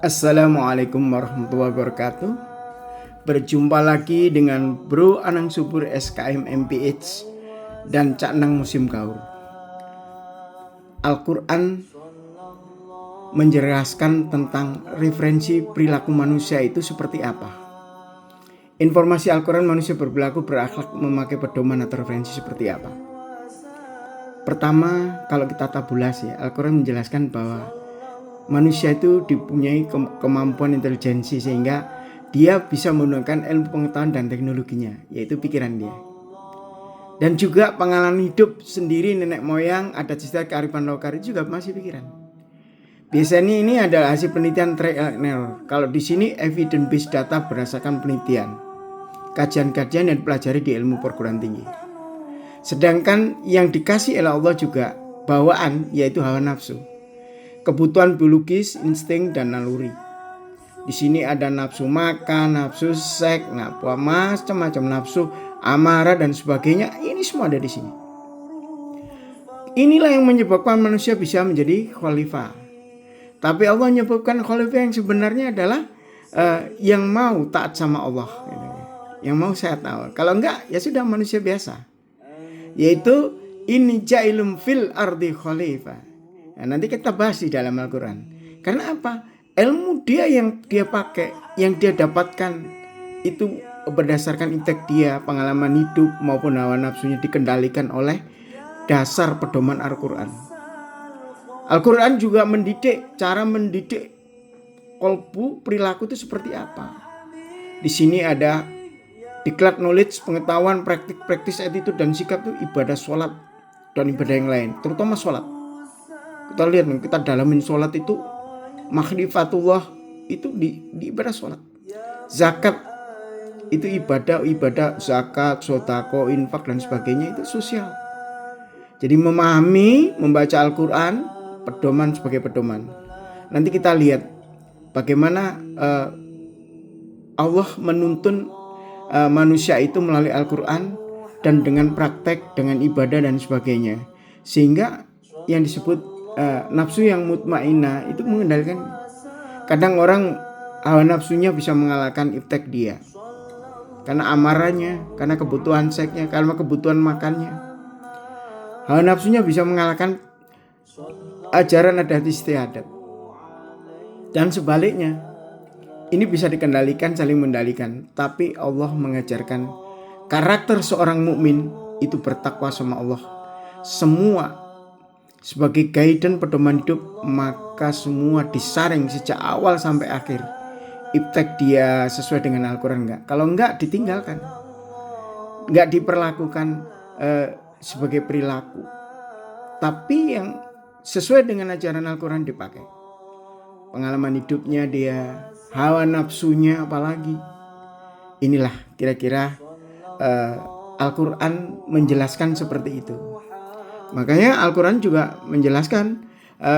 Assalamualaikum warahmatullahi wabarakatuh. Berjumpa lagi dengan Bro Anang Subur SKM MPH dan Cak Nang Musim Gaul. Al-Quran menjelaskan tentang referensi perilaku manusia itu seperti apa. Informasi Al-Quran manusia berperilaku berakhlak memakai pedoman atau referensi seperti apa. Pertama, kalau kita tabulasi, Al-Quran menjelaskan bahwa manusia itu dipunyai kemampuan intelijensi sehingga dia bisa menggunakan ilmu pengetahuan dan teknologinya, yaitu pikiran dia. Dan juga pengalaman hidup sendiri nenek moyang, adat istiadat, kearifan lokal juga masih pikiran. Biasanya ini adalah hasil penelitian trial and error. Kalau di sini evidence based data berdasarkan penelitian, kajian-kajian yang dipelajari di ilmu perguruan tinggi. Sedangkan yang dikasih oleh Allah juga bawaan, yaitu hawa nafsu, kebutuhan biologis, insting, dan naluri. Di sini ada nafsu makan, nafsu seks, macam-macam nafsu amarah dan sebagainya. Ini semua ada di sini. Inilah yang menyebabkan manusia bisa menjadi khalifah. Tapi Allah menyebabkan khalifah yang sebenarnya adalah yang mau taat sama Allah, yang mau sehat awal. Kalau enggak, ya sudah manusia biasa. Yaitu inni ja'ilum fil ardi khalifah. Nah, nanti kita bahas di dalam Al-Quran. Karena apa? Ilmu dia yang dia pakai, yang dia dapatkan itu berdasarkan intek dia, pengalaman hidup maupun hawa nafsunya dikendalikan oleh dasar pedoman Al-Quran. Al-Quran juga mendidik, cara mendidik kolbu perilaku itu seperti apa. Di sini ada diklat knowledge, pengetahuan, praktis, attitude dan sikap itu ibadah sholat dan ibadah yang lain, terutama sholat. Kita lihat, kita dalamin sholat itu makhrifatullah itu di ibadah sholat. Zakat itu ibadah zakat, sodako, infak dan sebagainya itu sosial. Jadi memahami, membaca Al-Quran, pedoman sebagai pedoman. Nanti kita lihat bagaimana Allah menuntun manusia itu melalui Al-Quran dan dengan praktek, dengan ibadah dan sebagainya. Sehingga yang disebut nafsu yang mutmainnah itu mengendalikan. Kadang orang hawa nafsunya bisa mengalahkan iftek dia karena amarahnya, karena kebutuhan seksnya, karena kebutuhan makannya. Hawa nafsunya bisa mengalahkan ajaran adat istiadat. Dan sebaliknya, ini bisa dikendalikan, saling mendalikan. Tapi Allah mengajarkan karakter seorang mukmin itu bertakwa sama Allah. Semua sebagai guidance pedoman hidup, maka semua disaring sejak awal sampai akhir. Iftek dia sesuai dengan Al-Quran enggak? Kalau enggak, ditinggalkan. Enggak diperlakukan sebagai perilaku. Tapi yang sesuai dengan ajaran Al-Quran dipakai. Pengalaman hidupnya dia, hawa nafsunya apalagi. Inilah kira-kira Al-Quran menjelaskan seperti itu. Makanya Al-Quran juga menjelaskan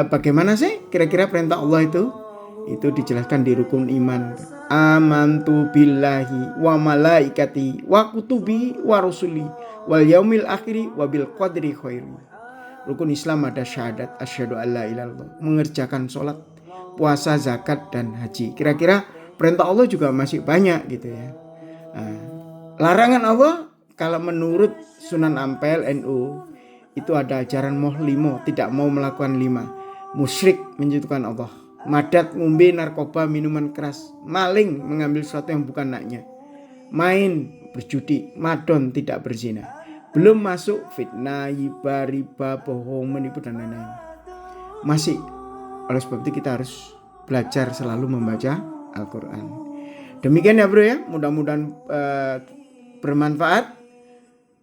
bagaimana sih kira-kira perintah Allah itu dijelaskan di rukun iman. Amantu billahi wa malaikati wa kutubi wa rusuli wal yaumil akhiri wa bil qadri khairi. Rukun Islam ada syahadat asyhadu alla ilaha illallah, mengerjakan sholat, puasa, zakat dan haji. Kira-kira perintah Allah juga masih banyak gitu ya. Larangan Allah kalau menurut Sunan Ampel NU itu ada ajaran mohlimo, tidak mau melakukan 5. Musyrik, menjatuhkan Allah. Madat, ngombe, narkoba, minuman keras. Maling, mengambil sesuatu yang bukan haknya. Main, berjudi. Madon, tidak berzina. Belum masuk fitnah, hibah, riba, bohong, menipu dan lain-lain. Masih. Oleh sebab itu kita harus belajar selalu membaca Al-Quran. Demikian ya bro ya. Mudah-mudahan bermanfaat.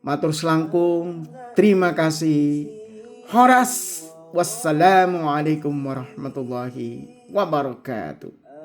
Matur selangkung, terima kasih. Horas. Wassalamualaikum warahmatullahi wabarakatuh.